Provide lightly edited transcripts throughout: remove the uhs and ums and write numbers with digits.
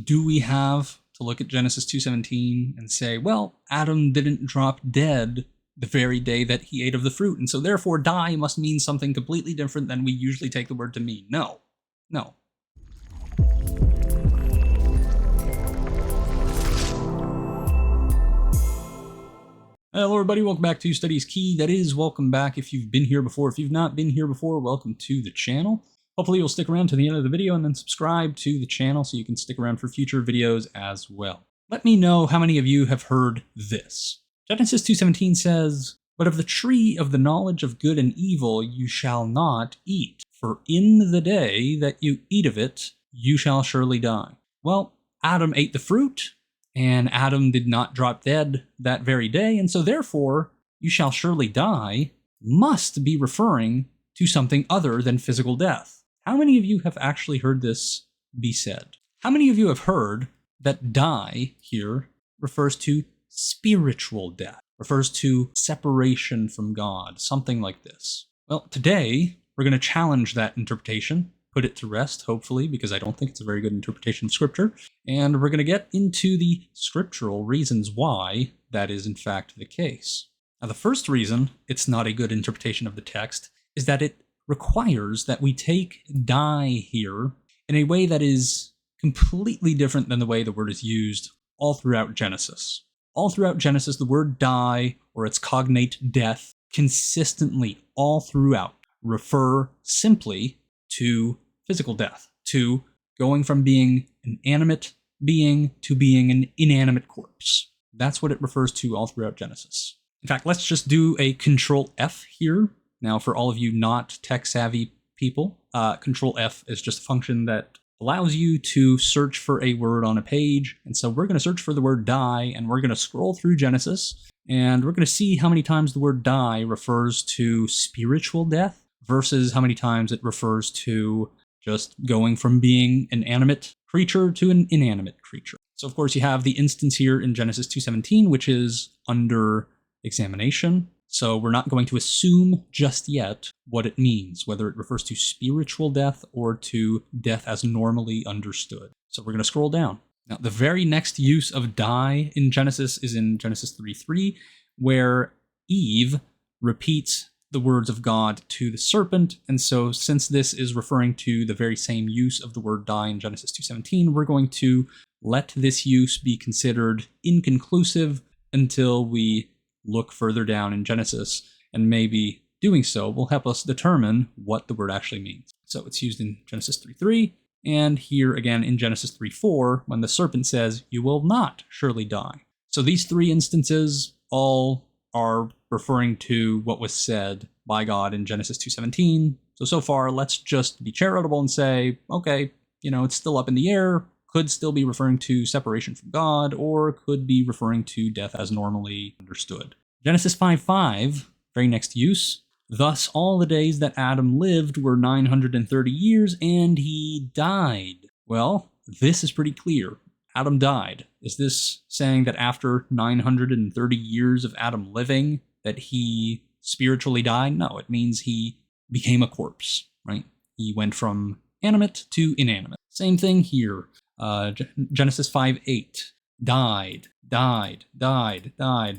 do we have to look at Genesis 2:17 and say, well, Adam didn't drop dead the very day that he ate of the fruit, and so therefore die must mean something completely different than we usually take the word to mean? No. No. Hello everybody, welcome back to Study is Key. That is, welcome back if you've been here before. If you've not been here before, welcome to the channel. Hopefully you'll stick around to the end of the video and then subscribe to the channel so you can stick around for future videos as well. Let me know how many of you have heard this. Genesis 2:17 says, "But of the tree of the knowledge of good and evil you shall not eat, for in the day that you eat of it, you shall surely die." Well, Adam ate the fruit, and Adam did not drop dead that very day, and so therefore, "you shall surely die" must be referring to something other than physical death. How many of you have actually heard this be said? How many of you have heard that die here refers to spiritual death, refers to separation from God, something like this? Well, today we're going to challenge that interpretation, put it to rest, hopefully, because I don't think it's a very good interpretation of Scripture, and we're going to get into the scriptural reasons why that is in fact the case. Now, the first reason it's not a good interpretation of the text is that it requires that we take die here in a way that is completely different than the way the word is used all throughout Genesis. All throughout Genesis, the word die, or its cognate death, consistently, all throughout, refer simply to physical death, to going from being an animate being to being an inanimate corpse. That's what it refers to all throughout Genesis. In fact, let's just do a Control F here. Now, for all of you not tech-savvy people, Control F is just a function that allows you to search for a word on a page. And so we're going to search for the word die, and we're going to scroll through Genesis, and we're going to see how many times the word die refers to spiritual death versus how many times it refers to just going from being an animate creature to an inanimate creature. So, of course, you have the instance here in Genesis 2:17, which is under examination. So we're not going to assume just yet what it means, whether it refers to spiritual death or to death as normally understood. So we're going to scroll down. Now, the very next use of die in Genesis is in Genesis 3:3, where Eve repeats the words of God to the serpent. And so since this is referring to the very same use of the word die in Genesis 2:17, we're going to let this use be considered inconclusive until we look further down in Genesis, and maybe doing so will help us determine what the word actually means. So it's used in Genesis 3:3, and here again in Genesis 3:4, when the serpent says, "You will not surely die." So these three instances all are referring to what was said by God in Genesis 2:17. So far, let's just be charitable and say, okay, it's still up in the air, could still be referring to separation from God, or could be referring to death as normally understood. Genesis 5:5, very next use. "Thus all the days that Adam lived were 930 years, and he died." Well, this is pretty clear. Adam died. Is this saying that after 930 years of Adam living, that he spiritually died? No, it means he became a corpse, right? He went from animate to inanimate. Same thing here. Genesis 5:8, died.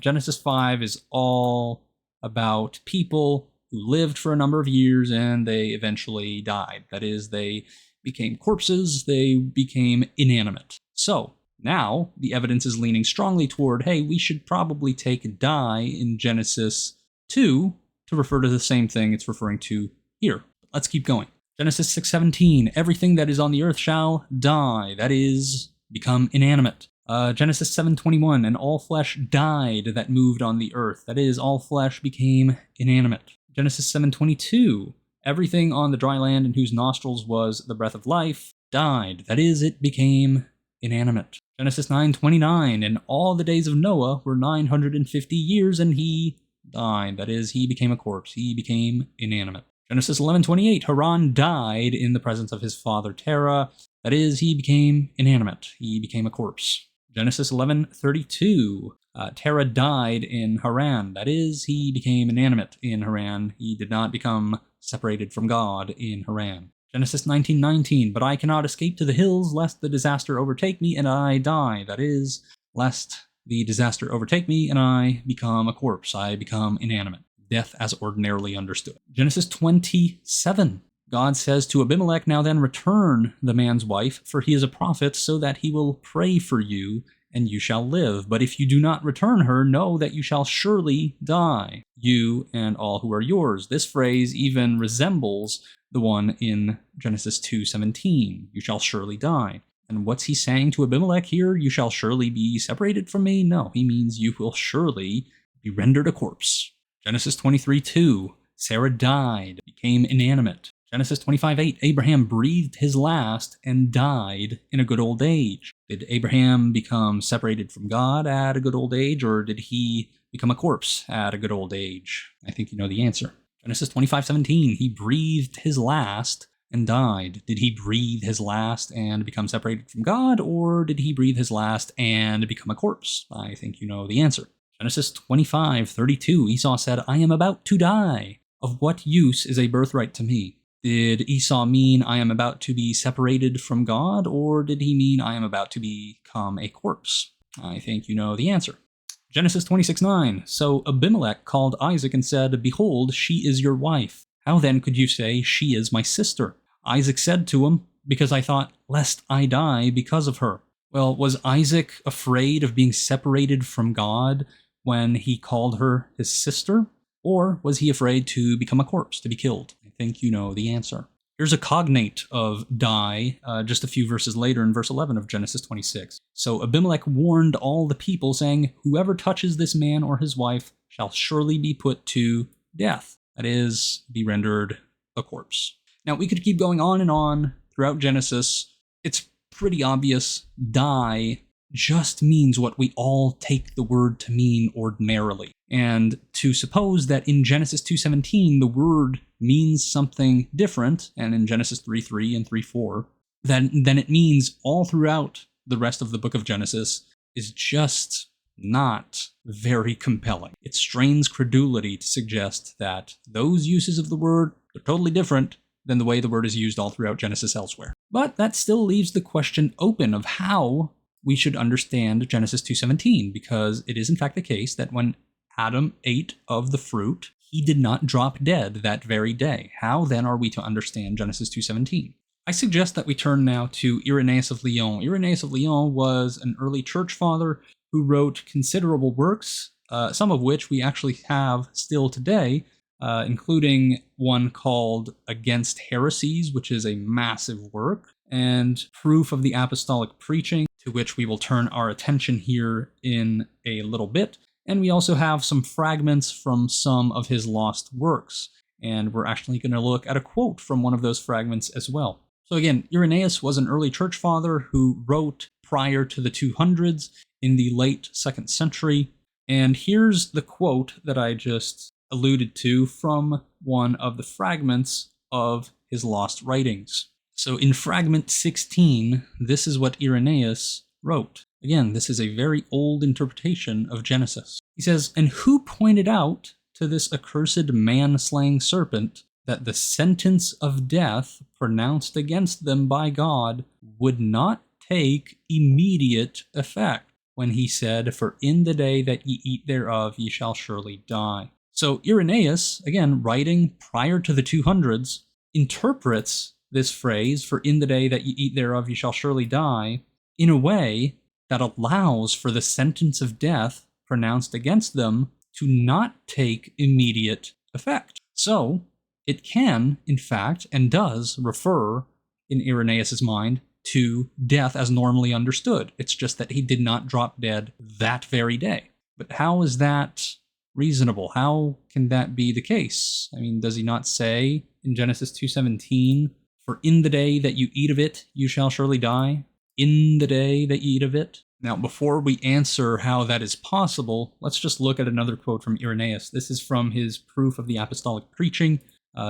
Genesis 5 is all about people who lived for a number of years and they eventually died. That is, they became corpses, they became inanimate. So now the evidence is leaning strongly toward, hey, we should probably take die in Genesis 2 to refer to the same thing it's referring to here. Let's keep going. Genesis 6:17, "Everything that is on the earth shall die," that is, become inanimate. Genesis 7:21, "And all flesh died that moved on the earth," that is, all flesh became inanimate. Genesis 7:22, "Everything on the dry land in whose nostrils was the breath of life died," that is, it became inanimate. Genesis 9:29, "And all the days of Noah were 950 years, and he died," that is, he became a corpse, he became inanimate. Genesis 11:28, "Haran died in the presence of his father Terah," that is, he became inanimate, he became a corpse. Genesis 11:32, Terah died in Haran, that is, he became inanimate in Haran, he did not become separated from God in Haran. Genesis 19:19, but I cannot escape to the hills, lest the disaster overtake me and I die. That is, lest the disaster overtake me and I become a corpse. I become inanimate. Death as ordinarily understood. Genesis 27. God says to Abimelech, now then return the man's wife, for he is a prophet, so that he will pray for you, and you shall live. But if you do not return her, know that you shall surely die, you and all who are yours. This phrase even resembles the one in Genesis 2:17. You shall surely die. And what's he saying to Abimelech here? You shall surely be separated from me? No, he means you will surely be rendered a corpse. Genesis 23:2. Sarah died, became inanimate. Genesis 25:8. Abraham breathed his last and died in a good old age. Did Abraham become separated from God at a good old age, or did he become a corpse at a good old age? I think you know the answer. Genesis 25:17. He breathed his last and died. Did he breathe his last and become separated from God, or did he breathe his last and become a corpse? I think you know the answer. Genesis 25:32. Esau said, I am about to die. Of what use is a birthright to me? Did Esau mean I am about to be separated from God, or did he mean I am about to become a corpse? I think you know the answer. Genesis 26:9. So Abimelech called Isaac and said, behold, she is your wife. How then could you say, she is my sister? Isaac said to him, because I thought, lest I die because of her. Well, was Isaac afraid of being separated from God when he called her his sister? Or was he afraid to become a corpse, to be killed? I think you know the answer. Here's a cognate of die, just a few verses later in verse 11 of Genesis 26. So Abimelech warned all the people, saying, whoever touches this man or his wife shall surely be put to death. That is, be rendered a corpse. Now, we could keep going on and on throughout Genesis. It's pretty obvious die just means what we all take the word to mean ordinarily. And to suppose that in Genesis 2:17 the word means something different, and in Genesis 3:3 and 3:4, then it means all throughout the rest of the book of Genesis is just not very compelling. It strains credulity to suggest that those uses of the word are totally different than the way the word is used all throughout Genesis elsewhere. But that still leaves the question open of how we should understand Genesis 2:17, because it is in fact the case that when Adam ate of the fruit, he did not drop dead that very day. How then are we to understand Genesis 2:17? I suggest that we turn now to Irenaeus of Lyon. Irenaeus of Lyon was an early church father who wrote considerable works, some of which we actually have still today, including one called Against Heresies, which is a massive work, and Proof of the Apostolic Preaching, to which we will turn our attention here in a little bit. And we also have some fragments from some of his lost works, and we're actually going to look at a quote from one of those fragments as well. So again, Irenaeus was an early church father who wrote prior to the 200s in the late 2nd century, and here's the quote that I just alluded to from one of the fragments of his lost writings. So in fragment 16, this is what Irenaeus wrote. Again, this is a very old interpretation of Genesis. He says, and who pointed out to this accursed man-slaying serpent that the sentence of death pronounced against them by God would not take immediate effect when he said, for in the day that ye eat thereof ye shall surely die. So Irenaeus, again, writing prior to the 200s, interprets this phrase, for in the day that ye eat thereof ye shall surely die, in a way that allows for the sentence of death pronounced against them to not take immediate effect. So it can, in fact, and does refer, in Irenaeus' mind, to death as normally understood. It's just that he did not drop dead that very day. But how is that reasonable? How can that be the case? I mean, does he not say in Genesis 2:17, for in the day that you eat of it, you shall surely die? In the day that you eat of it? Now, before we answer how that is possible, let's just look at another quote from Irenaeus. This is from his Proof of the Apostolic Preaching.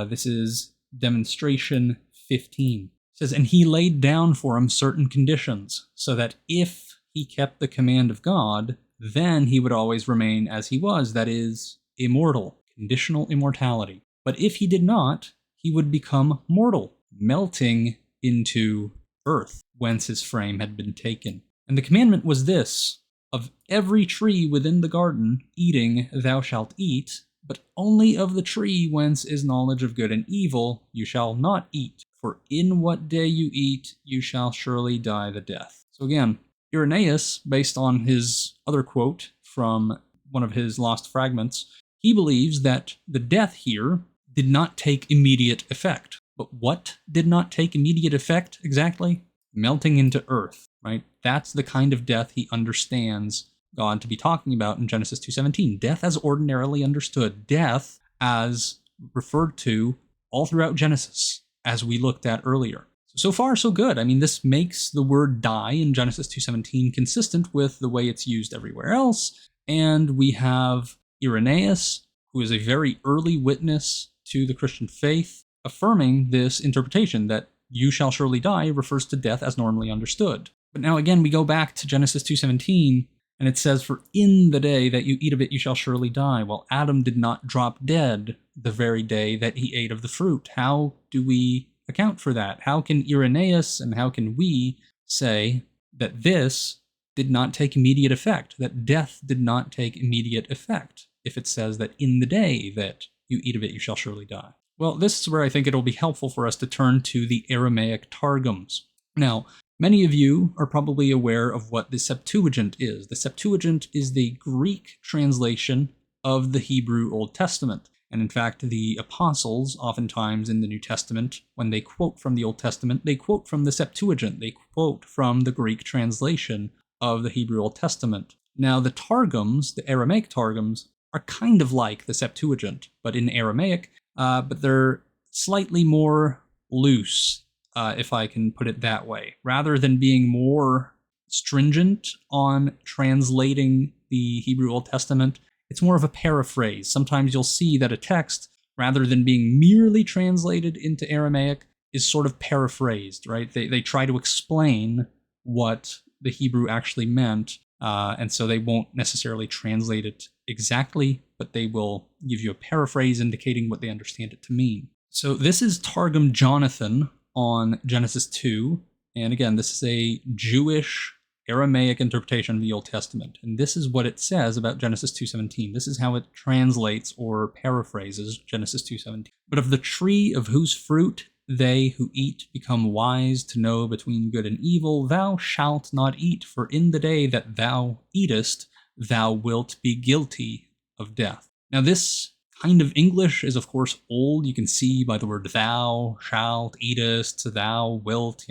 This is demonstration 15. It says, and he laid down for him certain conditions, so that if he kept the command of God, then he would always remain as he was, that is, immortal, conditional immortality. But if he did not, he would become mortal, melting into earth, whence his frame had been taken. And the commandment was this: of every tree within the garden eating thou shalt eat, but only of the tree whence is knowledge of good and evil you shall not eat, for in what day you eat you shall surely die the death. So again, Irenaeus, based on his other quote from one of his lost fragments, he believes that the death here did not take immediate effect. But what did not take immediate effect exactly? Melting into earth, right? That's the kind of death he understands God to be talking about in Genesis 2:17. Death as ordinarily understood. Death as referred to all throughout Genesis, as we looked at earlier. So far, so good. I mean, this makes the word die in Genesis 2:17 consistent with the way it's used everywhere else. And we have Irenaeus, who is a very early witness to the Christian faith, affirming this interpretation that you shall surely die refers to death as normally understood. But now again, we go back to Genesis 2:17, and it says, for in the day that you eat of it you shall surely die. Well, Adam did not drop dead the very day that he ate of the fruit. How do we account for that? How can Irenaeus and how can we say that this did not take immediate effect, that death did not take immediate effect, if it says that in the day that you eat of it you shall surely die? Well, this is where I think it'll be helpful for us to turn to the Aramaic Targums. Now, many of you are probably aware of what the Septuagint is. The Septuagint is the Greek translation of the Hebrew Old Testament. And in fact, the apostles, oftentimes in the New Testament, when they quote from the Old Testament, they quote from the Septuagint. They quote from the Greek translation of the Hebrew Old Testament. Now, the Targums, the Aramaic Targums, are kind of like the Septuagint, but in Aramaic, but they're slightly more loose, if I can put it that way. Rather than being more stringent on translating the Hebrew Old Testament, it's more of a paraphrase. Sometimes you'll see that a text, rather than being merely translated into Aramaic, is sort of paraphrased, right? They try to explain what the Hebrew actually meant, and so they won't necessarily translate it exactly, but they will give you a paraphrase indicating what they understand it to mean. So this is Targum Jonathan on Genesis 2, and again, this is a Jewish Aramaic interpretation of the Old Testament, and this is what it says about Genesis 2:17. This is how it translates or paraphrases Genesis 2:17. But of the tree of whose fruit they who eat become wise to know between good and evil, thou shalt not eat, for in the day that thou eatest, thou wilt be guilty of death. Now this kind of English is of course old. You can see by the word thou, shalt, eatest, thou, wilt,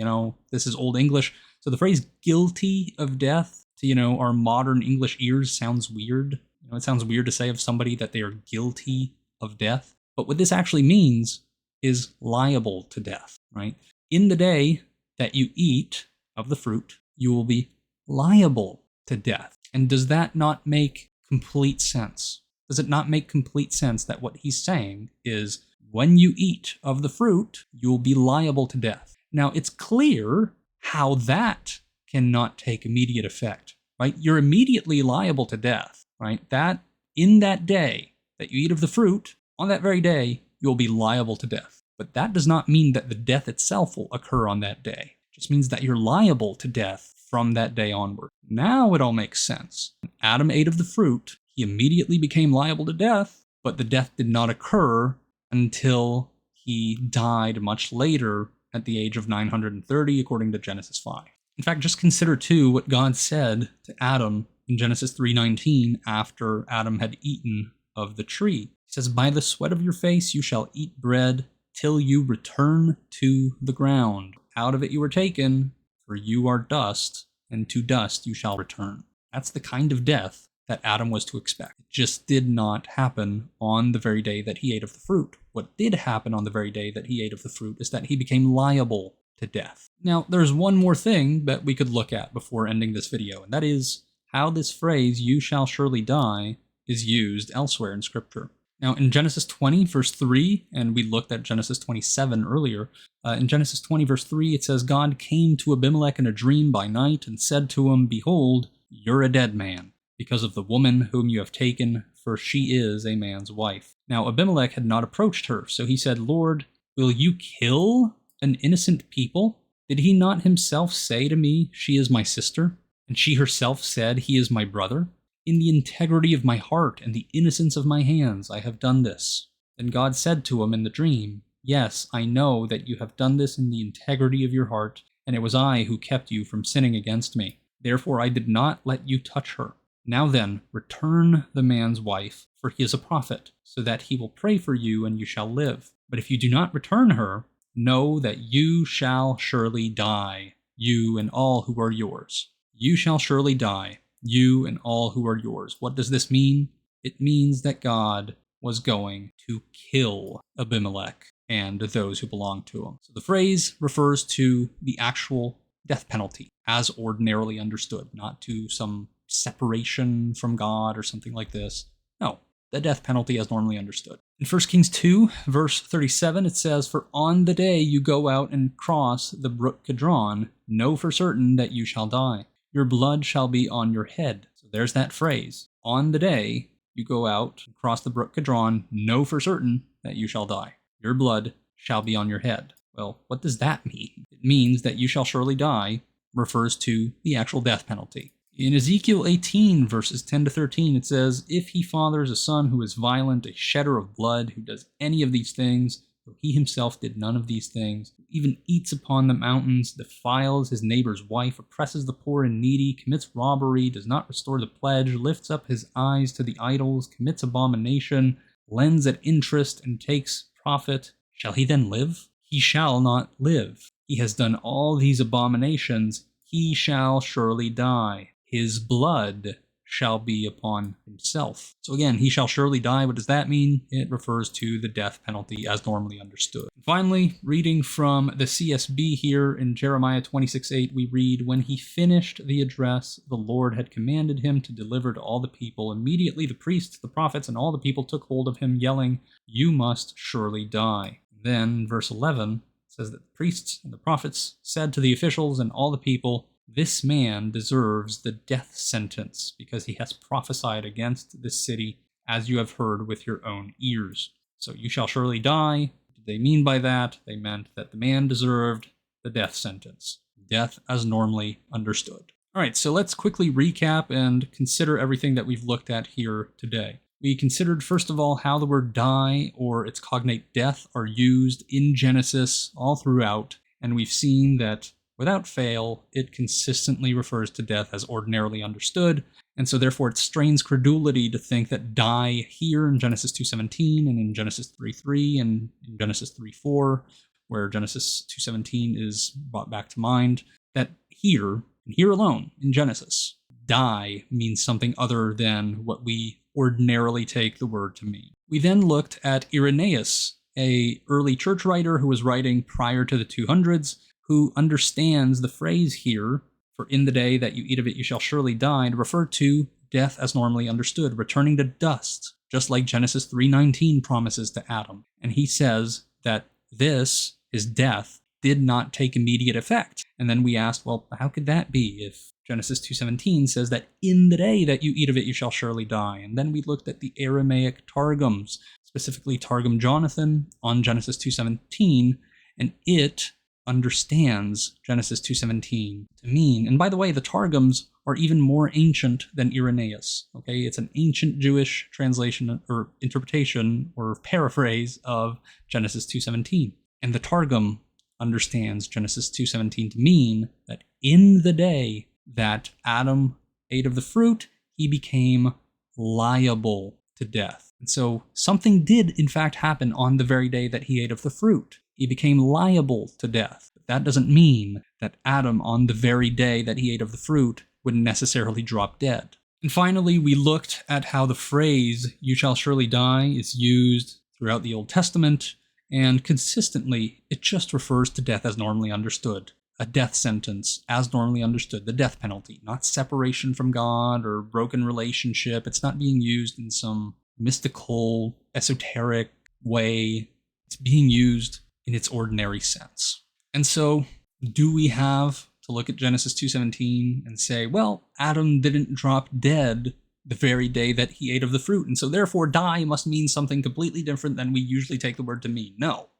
this is Old English. So the phrase guilty of death to, our modern English ears sounds weird. It sounds weird to say of somebody that they are guilty of death. But what this actually means is liable to death, right? In the day that you eat of the fruit, you will be liable to death. And does that not make complete sense? Does it not make complete sense that what he's saying is when you eat of the fruit, you will be liable to death? Now, it's clear how that cannot take immediate effect, right? You're immediately liable to death, right? That in that day that you eat of the fruit, on that very day, you'll be liable to death. But that does not mean that the death itself will occur on that day. It just means that you're liable to death from that day onward. Now it all makes sense. When Adam ate of the fruit, he immediately became liable to death, but the death did not occur until he died much later at the age of 930, according to Genesis 5. In fact, just consider too what God said to Adam in Genesis 3:19 after Adam had eaten of the tree. He says, by the sweat of your face you shall eat bread till you return to the ground. Out of it you were taken, for you are dust, and to dust you shall return. That's the kind of death that Adam was to expect. It just did not happen on the very day that he ate of the fruit. What did happen on the very day that he ate of the fruit is that he became liable to death. Now, there's one more thing that we could look at before ending this video, and that is how this phrase, you shall surely die, is used elsewhere in Scripture. Now, in Genesis 20, verse 3, and we looked at Genesis 27 earlier, in Genesis 20, verse 3, it says, God came to Abimelech in a dream by night and said to him, behold, you're a dead man, because of the woman whom you have taken, for she is a man's wife. Now, Abimelech had not approached her, so he said, Lord, will you kill an innocent people? Did he not himself say to me, 'She is my sister'? And she herself said, 'He is my brother'? In the integrity of my heart and the innocence of my hands I have done this." Then God said to him in the dream, "Yes, I know that you have done this in the integrity of your heart, and it was I who kept you from sinning against me. Therefore I did not let you touch her. Now then, return the man's wife, for he is a prophet, so that he will pray for you and you shall live. But if you do not return her, know that you shall surely die, you and all who are yours. You shall surely die, you and all who are yours." What does this mean? It means that God was going to kill Abimelech and those who belong to him. So the phrase refers to the actual death penalty as ordinarily understood, not to some separation from God or something like this. No, the death penalty as normally understood. In 1 Kings 2, verse 37, it says, "For on the day you go out and cross the brook Kidron, know for certain that you shall die. Your blood shall be on your head." So there's that phrase. On the day you go out and cross the brook Kidron, know for certain that you shall die. Your blood shall be on your head. Well, what does that mean? It means that you shall surely die refers to the actual death penalty. In Ezekiel 18, verses 10 to 13, it says, "If he fathers a son who is violent, a shedder of blood, who does any of these things, though he himself did none of these things, who even eats upon the mountains, defiles his neighbor's wife, oppresses the poor and needy, commits robbery, does not restore the pledge, lifts up his eyes to the idols, commits abomination, lends at interest, and takes profit, shall he then live? He shall not live. He has done all these abominations. He shall surely die. His blood shall be upon himself." So again, he shall surely die. What does that mean? It refers to the death penalty as normally understood. And finally, reading from the CSB here in Jeremiah 26:8, we read, "When he finished the address the Lord had commanded him to deliver to all the people, immediately the priests, the prophets, and all the people took hold of him, yelling, 'You must surely die.'" Then, verse 11 says that the priests and the prophets said to the officials and all the people, "This man deserves the death sentence because he has prophesied against this city, as you have heard with your own ears. So you shall surely die." What did they mean by that? They meant that the man deserved the death sentence. Death as normally understood. All right, so let's quickly recap and consider everything that we've looked at here today. We considered, first of all, how the word die or its cognate death are used in Genesis all throughout, and we've seen that without fail, it consistently refers to death as ordinarily understood, and so therefore it strains credulity to think that die here in Genesis 2:17 and in Genesis 3:3 and in Genesis 3:4, where Genesis 2:17 is brought back to mind, that here, and here alone in Genesis, die means something other than what we ordinarily take the word to mean. We then looked at Irenaeus, a early church writer who was writing prior to the 200s, who understands the phrase here, "For in the day that you eat of it you shall surely die," to refer to death as normally understood, returning to dust, just like Genesis 3:19 promises to Adam. And he says that this, his death, did not take immediate effect. And then we asked, well, how could that be if Genesis 2:17 says that in the day that you eat of it you shall surely die? And then we looked at the Aramaic Targums, specifically Targum Jonathan on Genesis 2:17, and it understands Genesis 2:17 to mean, and by the way, the Targums are even more ancient than Irenaeus. Okay, it's an ancient Jewish translation or interpretation or paraphrase of Genesis 2:17, and the Targum understands Genesis 2:17 to mean that in the day that Adam ate of the fruit, he became liable to death. And so something did in fact happen on the very day that he ate of the fruit. He became liable to death. But that doesn't mean that Adam, on the very day that he ate of the fruit, would necessarily drop dead. And finally, we looked at how the phrase, "you shall surely die," is used throughout the Old Testament, and consistently, it just refers to death as normally understood. A death sentence as normally understood, the death penalty, not separation from God or broken relationship. It's not being used in some mystical, esoteric way. It's being used in its ordinary sense. And so, do we have to look at Genesis 2:17 and say, well, Adam didn't drop dead the very day that he ate of the fruit, and so therefore die must mean something completely different than we usually take the word to mean? No.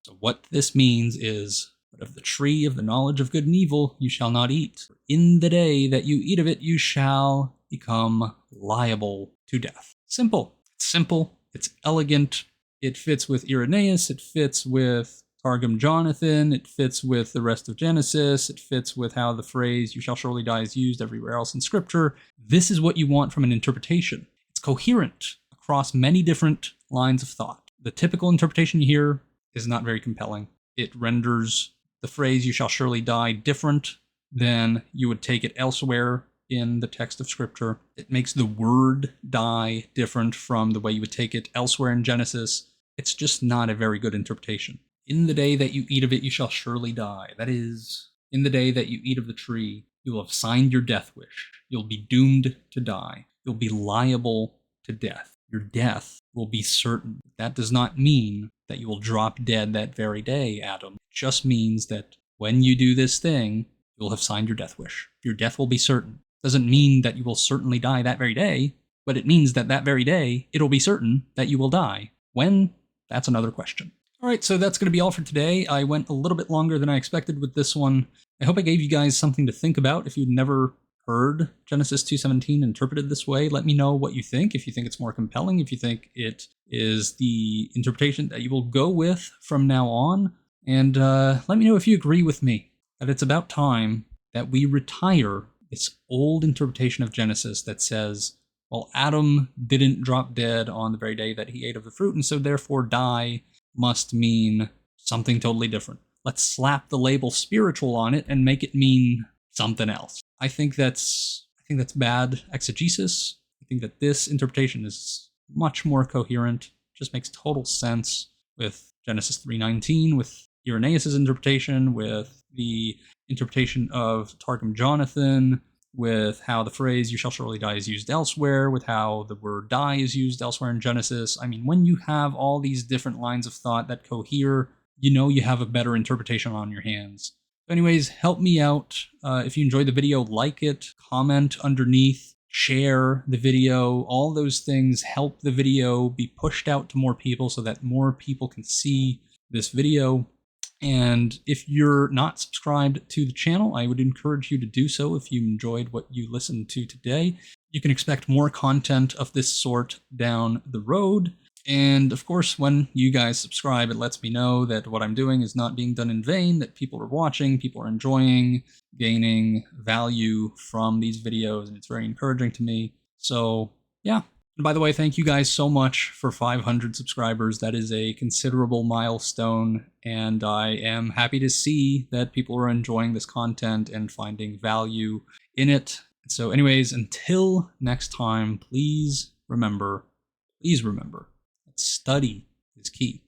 So what this means is, but of the tree of the knowledge of good and evil you shall not eat. In the day that you eat of it, you shall become liable to death. Simple. It's simple. It's elegant. It fits with Irenaeus. It fits with Targum Jonathan. It fits with the rest of Genesis. It fits with how the phrase, you shall surely die, is used everywhere else in Scripture. This is what you want from an interpretation. It's coherent across many different lines of thought. The typical interpretation you hear is not very compelling. It renders the phrase, you shall surely die, different than you would take it elsewhere in the text of Scripture. It makes the word die different from the way you would take it elsewhere in Genesis. It's just not a very good interpretation. In the day that you eat of it, you shall surely die. That is, in the day that you eat of the tree, you will have signed your death wish. You'll be doomed to die. You'll be liable to death. Your death will be certain. That does not mean that you will drop dead that very day, Adam. It just means that when you do this thing, you'll have signed your death wish. Your death will be certain. Doesn't mean that you will certainly die that very day, but it means that that very day, it'll be certain that you will die. When? That's another question. All right, so that's going to be all for today. I went a little bit longer than I expected with this one. I hope I gave you guys something to think about. If you'd never heard Genesis 2:17 interpreted this way, let me know what you think. If you think it's more compelling, if you think it is the interpretation that you will go with from now on, and let me know if you agree with me that it's about time that we retire this old interpretation of Genesis that says, well, Adam didn't drop dead on the very day that he ate of the fruit, and so therefore die must mean something totally different. Let's slap the label spiritual on it and make it mean something else. I think that's bad exegesis. I think that this interpretation is much more coherent, just makes total sense with Genesis 3:19, with Irenaeus' interpretation, with the interpretation of Targum Jonathan, with how the phrase, you shall surely die, is used elsewhere, with how the word die is used elsewhere in Genesis. I mean, when you have all these different lines of thought that cohere, you know you have a better interpretation on your hands. So anyways, help me out. If you enjoyed the video, like it, comment underneath, share the video. All those things help the video be pushed out to more people so that more people can see this video. And if you're not subscribed to the channel, I would encourage you to do so if you enjoyed what you listened to today. You can expect more content of this sort down the road. And of course, when you guys subscribe, it lets me know that what I'm doing is not being done in vain, that people are watching, people are enjoying, gaining value from these videos, and it's very encouraging to me. So yeah. And by the way, thank you guys so much for 500 subscribers. That is a considerable milestone, and I am happy to see that people are enjoying this content and finding value in it. So anyways, until next time, please remember, that study is key.